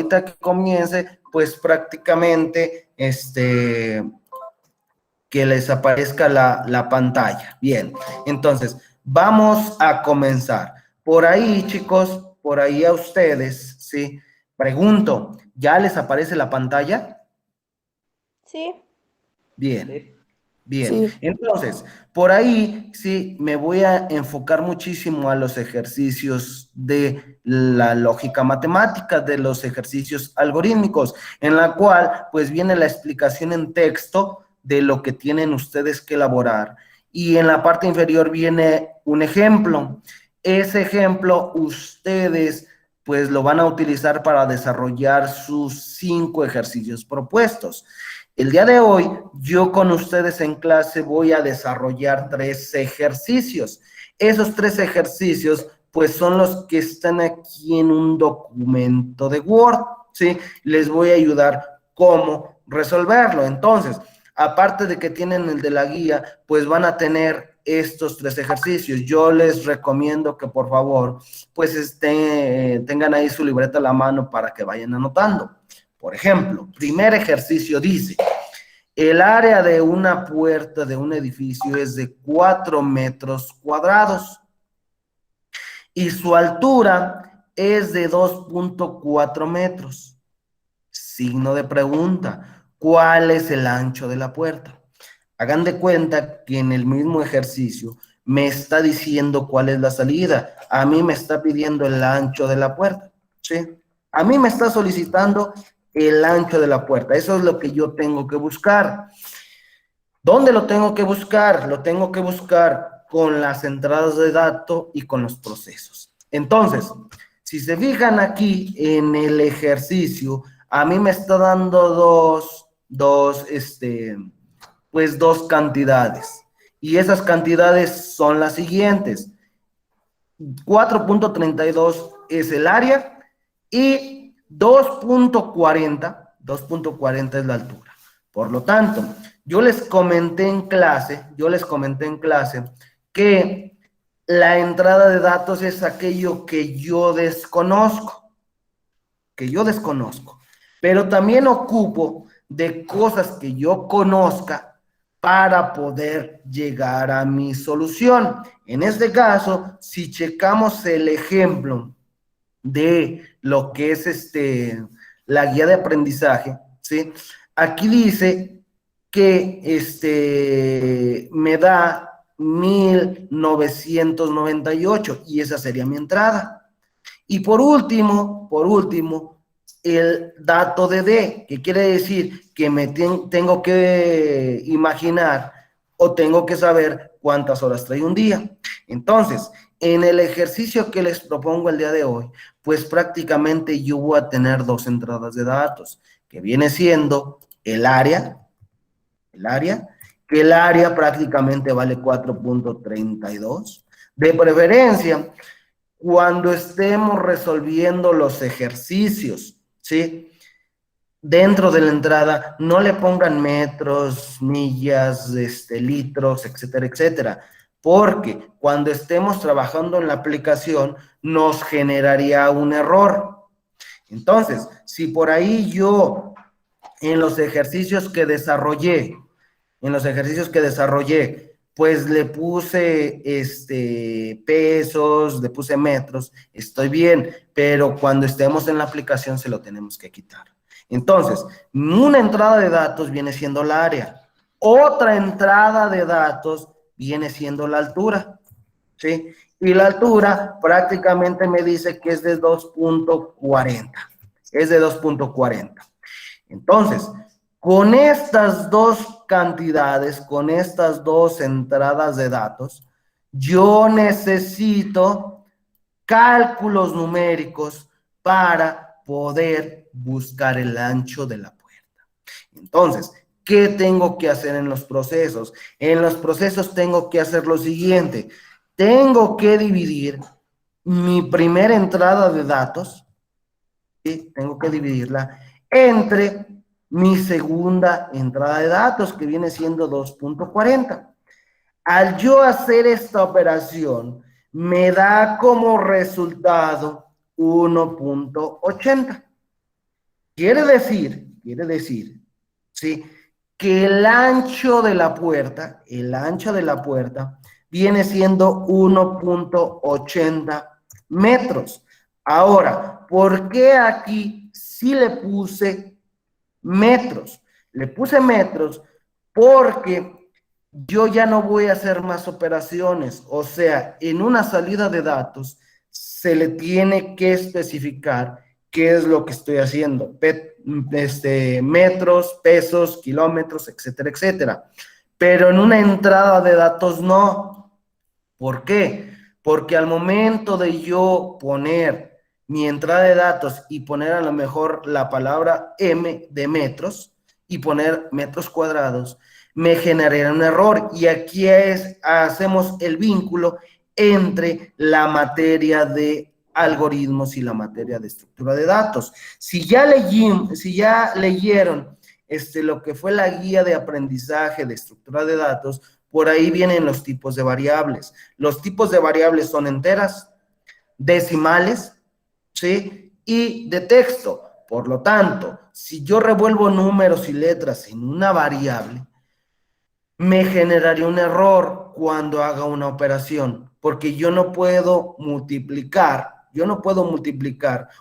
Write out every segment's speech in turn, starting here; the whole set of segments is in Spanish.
ahorita que comience, pues prácticamente, que les aparezca la pantalla. Bien, entonces, vamos a comenzar. Por ahí, chicos, por ahí a ustedes, ¿sí? Pregunto, ¿ya les aparece la pantalla? Sí. Bien. Bien, Sí. entonces, por ahí sí me voy a enfocar muchísimo a los ejercicios de la lógica matemática, de los ejercicios algorítmicos, en la cual pues viene la explicación en texto de lo que tienen ustedes que elaborar. Y en la parte inferior viene un ejemplo. Ese ejemplo ustedes pues lo van a utilizar para desarrollar sus 5 ejercicios propuestos. El día de hoy, yo con ustedes en clase voy a desarrollar 3 ejercicios. Esos 3 ejercicios, pues son los que están aquí en un documento de Word, ¿sí? Les voy a ayudar cómo resolverlo. Entonces, aparte de que tienen el de la guía, pues van a tener estos 3 ejercicios. Yo les recomiendo que por favor, pues tengan ahí su libreta a la mano para que vayan anotando. Por ejemplo, primer ejercicio dice, el área de una puerta de un edificio es de 4 metros cuadrados y su altura es de 2.4 metros. Signo de pregunta, ¿cuál es el ancho de la puerta? Hagan de cuenta que en el mismo ejercicio me está diciendo cuál es la salida. A mí me está pidiendo el ancho de la puerta, ¿sí? A mí me está solicitando el ancho de la puerta. Eso es lo que yo tengo que buscar. ¿Dónde lo tengo que buscar? Lo tengo que buscar con las entradas de datos y con los procesos. Entonces, si se fijan aquí en el ejercicio, a mí me está dando dos cantidades. Y esas cantidades son las siguientes. 4.32 es el área y 2.40 es la altura. Por lo tanto, yo les comenté en clase que la entrada de datos es aquello que yo desconozco, pero también ocupo de cosas que yo conozca para poder llegar a mi solución. En este caso, si checamos el ejemplo de lo que es la guía de aprendizaje, ¿sí? Aquí dice que me da 1998 y esa sería mi entrada. Y por último, el dato de D, que quiere decir que tengo que imaginar o tengo que saber cuántas horas trae un día. Entonces, en el ejercicio que les propongo el día de hoy, pues prácticamente yo voy a tener 2 entradas de datos, que viene siendo el área, que el área prácticamente vale 4.32. De preferencia, cuando estemos resolviendo los ejercicios, ¿sí? Dentro de la entrada, no le pongan metros, millas, litros, etcétera, etcétera, porque cuando estemos trabajando en la aplicación, nos generaría un error. Entonces, si por ahí yo, en los ejercicios que desarrollé, pues le puse pesos, le puse metros, estoy bien, pero cuando estemos en la aplicación se lo tenemos que quitar. Entonces, una entrada de datos viene siendo la área, otra entrada de datos viene siendo la altura, ¿sí? Y la altura prácticamente me dice que es de 2.40, es de 2.40. Entonces, con estas 2 cantidades, con estas 2 entradas de datos, yo necesito cálculos numéricos para poder buscar el ancho de la puerta. Entonces, ¿qué tengo que hacer en los procesos? En los procesos tengo que hacer lo siguiente. Tengo que dividir mi primera entrada de datos, ¿sí? Tengo que dividirla entre mi segunda entrada de datos, que viene siendo 2.40. Al yo hacer esta operación, me da como resultado 1.80. Quiere decir, ¿sí? Que el ancho de la puerta, viene siendo 1.80 metros. Ahora, ¿por qué aquí sí le puse metros? Le puse metros porque yo ya no voy a hacer más operaciones. O sea, en una salida de datos se le tiene que especificar qué es lo que estoy haciendo. Metros, pesos, kilómetros, etcétera, etcétera. Pero en una entrada de datos no. ¿Por qué? Porque al momento de yo poner mi entrada de datos y poner a lo mejor la palabra M de metros y poner metros cuadrados, me generaría un error. Y aquí hacemos el vínculo entre la materia de algoritmos y la materia de estructura de datos. Si ya leyeron lo que fue la guía de aprendizaje de estructura de datos, por ahí vienen los tipos de variables. Los tipos de variables son enteras, decimales, ¿sí? Y de texto. Por lo tanto, si yo revuelvo números y letras en una variable, me generaría un error cuando haga una operación, porque yo no puedo multiplicar,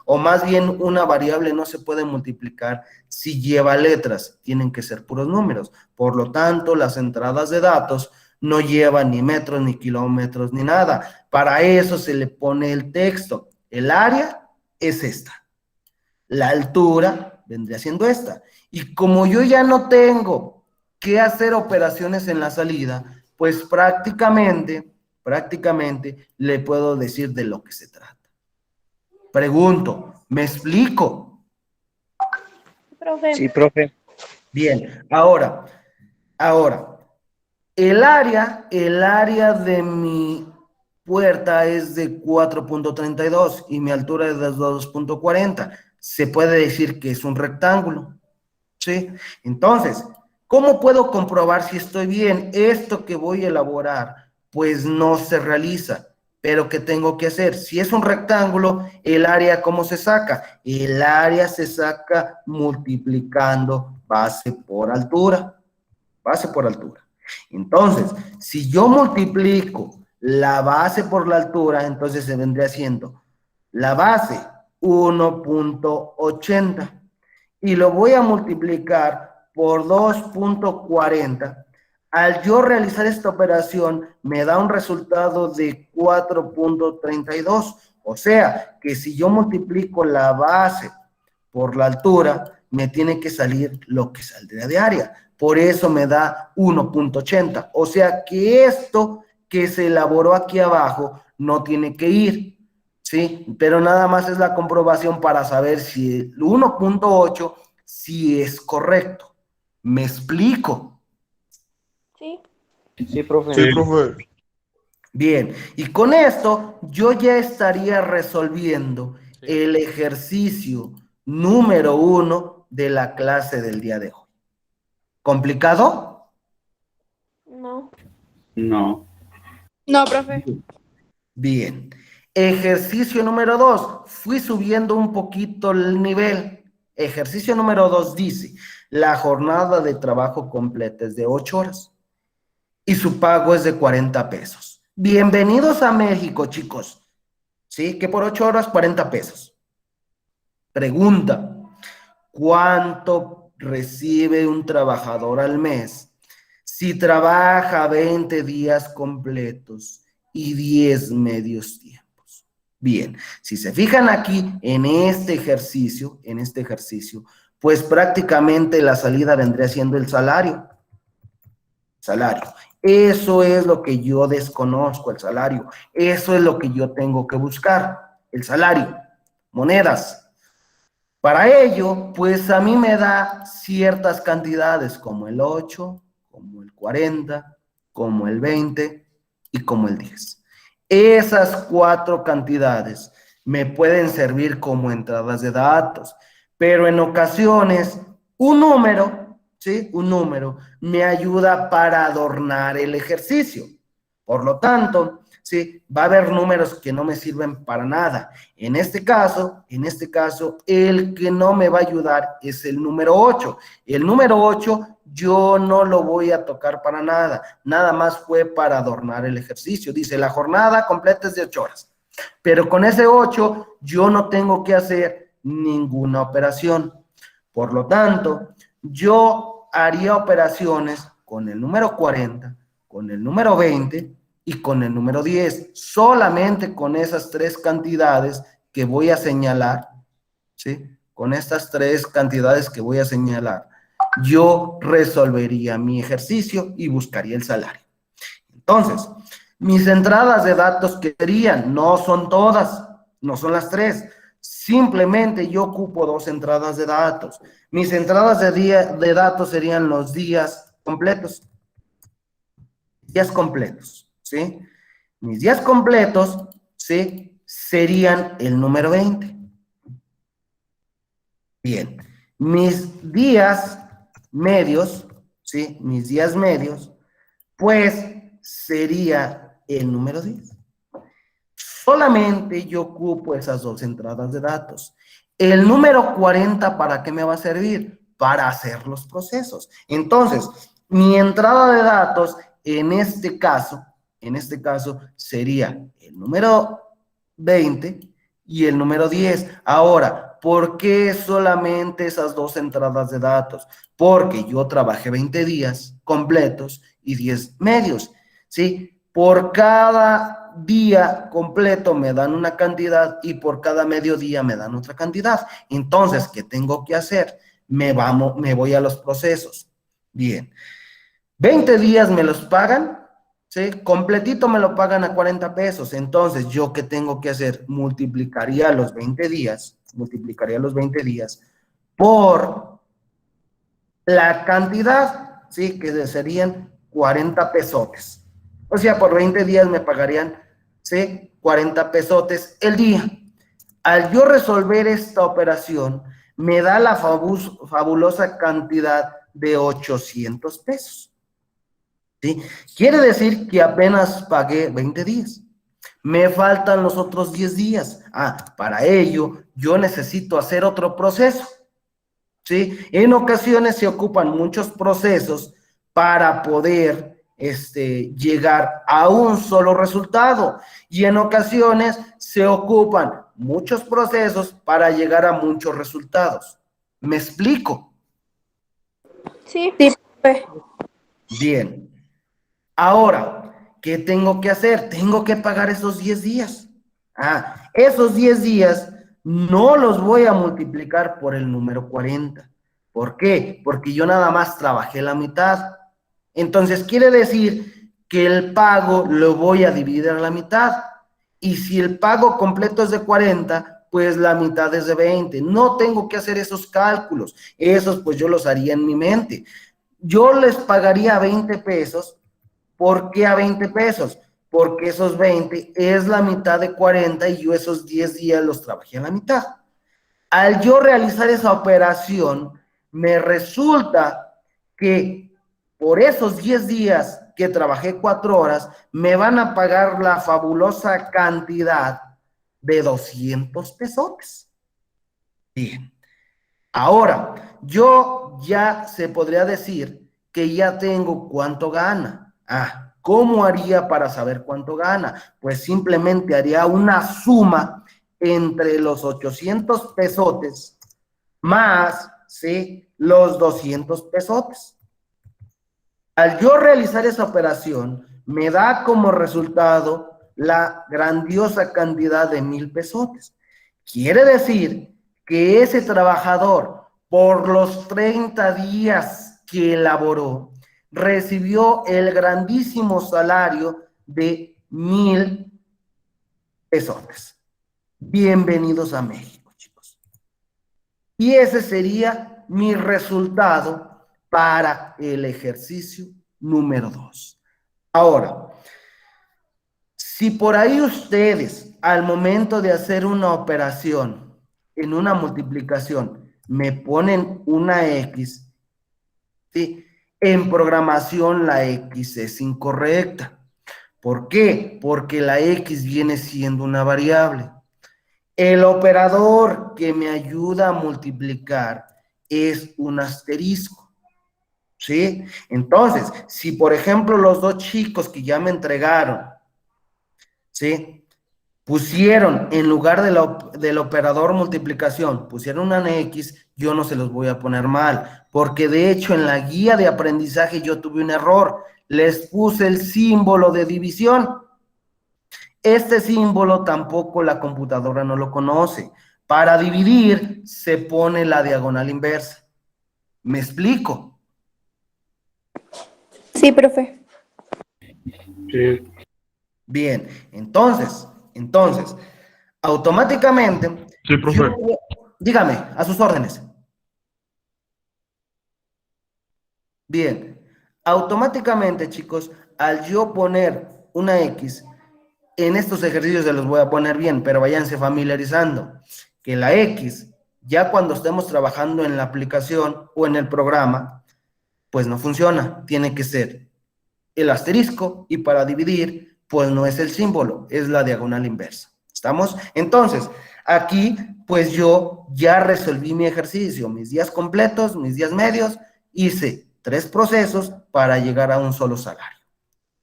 o más bien una variable no se puede multiplicar si lleva letras, tienen que ser puros números. Por lo tanto, las entradas de datos no llevan ni metros, ni kilómetros, ni nada. Para eso se le pone el texto. El área es esta. La altura vendría siendo esta. Y como yo ya no tengo que hacer operaciones en la salida, pues prácticamente le puedo decir de lo que se trata. Pregunto, ¿me explico? Profe. Sí, profe. Bien, ahora, el área de mi puerta es de 4.32 y mi altura es de 2.40. Se puede decir que es un rectángulo, ¿sí? Entonces, ¿cómo puedo comprobar si estoy bien? Esto que voy a elaborar, pues no se realiza. Pero ¿qué tengo que hacer? Si es un rectángulo, el área, ¿cómo se saca? El área se saca multiplicando base por altura. Base por altura. Entonces, si yo multiplico la base por la altura, entonces se vendría siendo la base 1.80 y lo voy a multiplicar por 2.40. Al yo realizar esta operación, me da un resultado de 4.32. O sea, que si yo multiplico la base por la altura, me tiene que salir lo que saldría de área. Por eso me da 1.80. O sea que esto que se elaboró aquí abajo no tiene que ir, ¿sí? Pero nada más es la comprobación para saber si el 1.8 sí es correcto. ¿Me explico? Sí. Sí, profe. Sí, profe. Bien, y con esto yo ya estaría resolviendo el ejercicio número 1 de la clase del día de hoy. ¿Complicado? No. No. No, profe. Bien. Ejercicio número 2. Fui subiendo un poquito el nivel. Ejercicio número 2 dice, la jornada de trabajo completa es de 8 horas y su pago es de 40 pesos. Bienvenidos a México, chicos. ¿Sí? Que por 8 horas, 40 pesos. Pregunta, ¿cuánto recibe un trabajador al mes si trabaja 20 días completos y 10 medios tiempos? Bien, si se fijan aquí en este ejercicio, pues prácticamente la salida vendría siendo el salario. Salario. Eso es lo que yo desconozco, el salario. Eso es lo que yo tengo que buscar, el salario. Monedas. Para ello, pues a mí me da ciertas cantidades como el 8, como el 40, como el 20 y como el 10. Esas 4 cantidades me pueden servir como entradas de datos, pero en ocasiones un número, ¿sí? Un número me ayuda para adornar el ejercicio. Por lo tanto, ¿sí? Va a haber números que no me sirven para nada. En este caso, el que no me va a ayudar es el número 8. El número 8 yo no lo voy a tocar para nada. Nada más fue para adornar el ejercicio. Dice, la jornada completa es de 8 horas. Pero con ese 8 yo no tengo que hacer ninguna operación. Por lo tanto, yo haría operaciones con el número 40, con el número 20 y con el número 10. Solamente con esas tres cantidades que voy a señalar, ¿sí? Con estas tres cantidades que voy a señalar, yo resolvería mi ejercicio y buscaría el salario. Entonces, mis entradas de datos que serían, no son todas, no son las tres. Simplemente yo ocupo dos entradas de datos. Mis entradas de datos serían los días completos. Días completos, ¿sí? Mis días completos, ¿sí? Serían el número 20. Bien. Mis días medios, ¿sí? Mis días medios, pues sería el número 10. Solamente yo ocupo esas dos entradas de datos. El número 40, ¿para qué me va a servir? Para hacer los procesos. Entonces, mi entrada de datos en este caso sería el número 20 y el número 10. Ahora, ¿por qué solamente esas dos entradas de datos? Porque yo trabajé 20 días completos y 10 medios, ¿sí? Por cada día completo me dan una cantidad y por cada mediodía me dan otra cantidad. Entonces, ¿qué tengo que hacer? Me voy a los procesos. Bien. 20 días me los pagan, ¿sí? Completito me lo pagan a 40 pesos. Entonces, ¿yo qué tengo que hacer? Multiplicaría los 20 días por la cantidad, ¿sí? Que serían 40 pesotes. O sea, por 20 días me pagarían, ¿sí? 40 pesotes el día. Al yo resolver esta operación, me da la fabulosa cantidad de 800 pesos. ¿Sí? Quiere decir que apenas pagué 20 días. Me faltan los otros 10 días. Para ello, yo necesito hacer otro proceso. ¿Sí? En ocasiones se ocupan muchos procesos para poder llegar a un solo resultado. Y en ocasiones se ocupan muchos procesos para llegar a muchos resultados. ¿Me explico? Sí, profe. Bien. Ahora, ¿qué tengo que hacer? Tengo que pagar esos 10 días. Esos 10 días no los voy a multiplicar por el número 40. ¿Por qué? Porque yo nada más trabajé la mitad. Entonces, quiere decir que el pago lo voy a dividir a la mitad. Y si el pago completo es de 40, pues la mitad es de 20. No tengo que hacer esos cálculos. Esos pues yo los haría en mi mente. Yo les pagaría 20 pesos. ¿Por qué a 20 pesos? Porque esos 20 es la mitad de 40 y yo esos 10 días los trabajé a la mitad. Al yo realizar esa operación, me resulta que por esos 10 días que trabajé 4 horas, me van a pagar la fabulosa cantidad de 200 pesos. Bien. Ahora, yo ya se podría decir que ya tengo cuánto gana. ¿Cómo haría para saber cuánto gana? Pues simplemente haría una suma entre los 800 pesotes más, ¿sí? Los 200 pesotes. Al yo realizar esa operación, me da como resultado la grandiosa cantidad de 1000 pesotes. Quiere decir que ese trabajador, por los 30 días que elaboró, recibió el grandísimo salario de 1000 pesotes. Bienvenidos a México, chicos. Y ese sería mi resultado para el ejercicio número 2. Ahora, si por ahí ustedes, al momento de hacer una operación, en una multiplicación, me ponen una X, ¿sí? En programación la X es incorrecta. ¿Por qué? Porque la X viene siendo una variable. El operador que me ayuda a multiplicar es un asterisco, ¿sí? Entonces, si por ejemplo los dos chicos que ya me entregaron, ¿sí? Pusieron en lugar del operador multiplicación, pusieron una X, yo no se los voy a poner mal, porque de hecho en la guía de aprendizaje yo tuve un error, les puse el símbolo de división. Este símbolo tampoco la computadora no lo conoce. Para dividir se pone la diagonal inversa. ¿Me explico? Sí, profe. Sí, Bien, entonces, automáticamente, sí, profe. dígame, a sus órdenes. Bien, automáticamente, chicos, al yo poner una X, en estos ejercicios se los voy a poner bien, pero váyanse familiarizando, que la X, ya cuando estemos trabajando en la aplicación o en el programa, pues no funciona, tiene que ser el asterisco y para dividir, pues no es el símbolo, es la diagonal inversa. ¿Estamos? Entonces, aquí, pues yo ya resolví mi ejercicio, mis días completos, mis días medios, hice 3 procesos para llegar a un solo salario.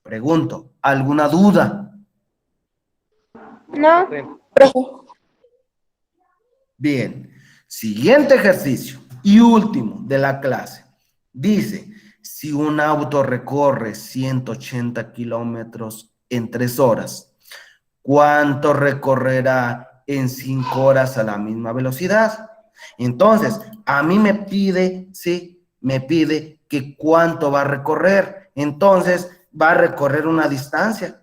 Pregunto, ¿alguna duda? No, profe. Bien, siguiente ejercicio y último de la clase. Dice, si un auto recorre 180 kilómetros en 3 horas, ¿cuánto recorrerá en 5 horas a la misma velocidad? Entonces, a mí me pide, sí, me pide que cuánto va a recorrer. Entonces, va a recorrer una distancia.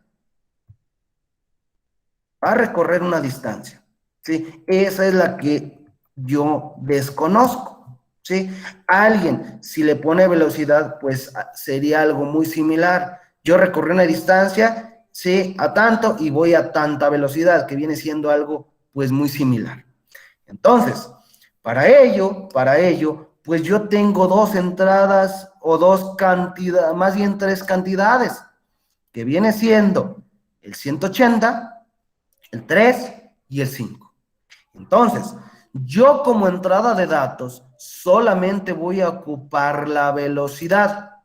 Va a recorrer una distancia, ¿sí? Esa es la que yo desconozco, ¿sí? Alguien, si le pone velocidad, pues sería algo muy similar. Yo recorrí una distancia, ¿sí? A tanto y voy a tanta velocidad, que viene siendo algo, pues, muy similar. Entonces, para ello, pues yo tengo 2 entradas o 2 cantidades, más bien 3 cantidades, que viene siendo el 180, el 3 y el 5. Entonces, yo como entrada de datos solamente voy a ocupar la velocidad,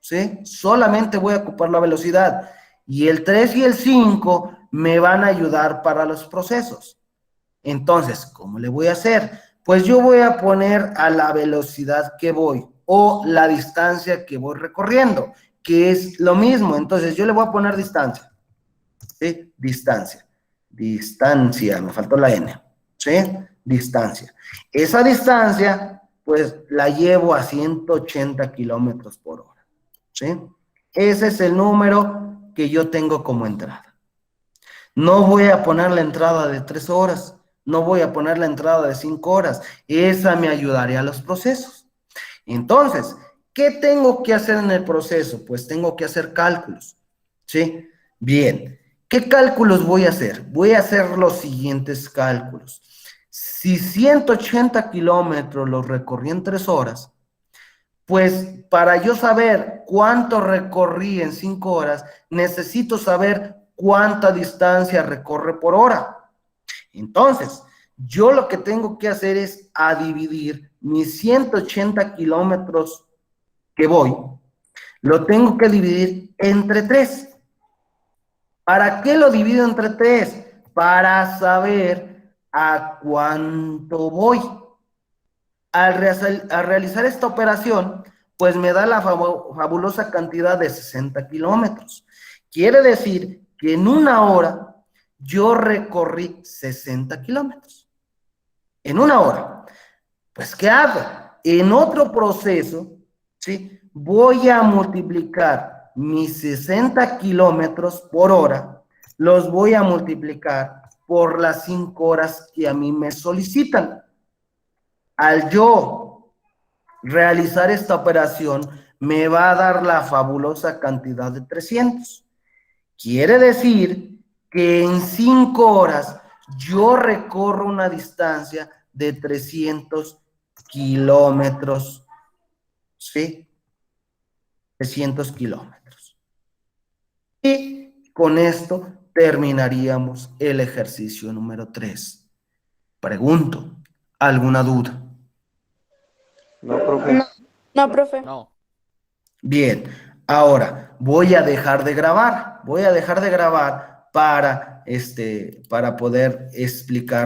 ¿sí? Solamente voy a ocupar la velocidad. Y el 3 y el 5 me van a ayudar para los procesos. Entonces, ¿cómo le voy a hacer? Pues yo voy a poner a la velocidad que voy o la distancia que voy recorriendo, que es lo mismo. Entonces, yo le voy a poner distancia. ¿Sí? Distancia, me faltó la N, ¿sí? Distancia. Esa distancia, pues, la llevo a 180 kilómetros por hora, ¿sí? Ese es el número que yo tengo como entrada. No voy a poner la entrada de 3 horas, no voy a poner la entrada de 5 horas, esa me ayudaría a los procesos. Entonces, ¿qué tengo que hacer en el proceso? Pues tengo que hacer cálculos, ¿sí? Bien, ¿qué cálculos voy a hacer? Voy a hacer los siguientes cálculos. Si 180 kilómetros los recorrí en 3 horas, pues para yo saber cuánto recorrí en 5 horas, necesito saber cuánta distancia recorre por hora. Entonces, yo lo que tengo que hacer es a dividir mis 180 kilómetros que voy, lo tengo que dividir entre 3. ¿Para qué lo divido entre 3? Para saber a cuánto voy. Al realizar esta operación, pues me da la fabulosa cantidad de 60 kilómetros. Quiere decir que en una hora yo recorrí 60 kilómetros. En una hora. Pues, ¿qué hago? En otro proceso, ¿sí? Voy a multiplicar mis 60 kilómetros por hora, los voy a multiplicar por las 5 horas que a mí me solicitan. Al yo realizar esta operación, me va a dar la fabulosa cantidad de 300. Quiere decir que en 5 horas yo recorro una distancia de 300 kilómetros, ¿sí? 300 kilómetros. Y con esto terminaríamos el ejercicio número 3. Pregunto, ¿alguna duda? No, profe. No, profe. No. Bien, ahora voy a dejar de grabar. Voy a dejar de grabar para poder explicar.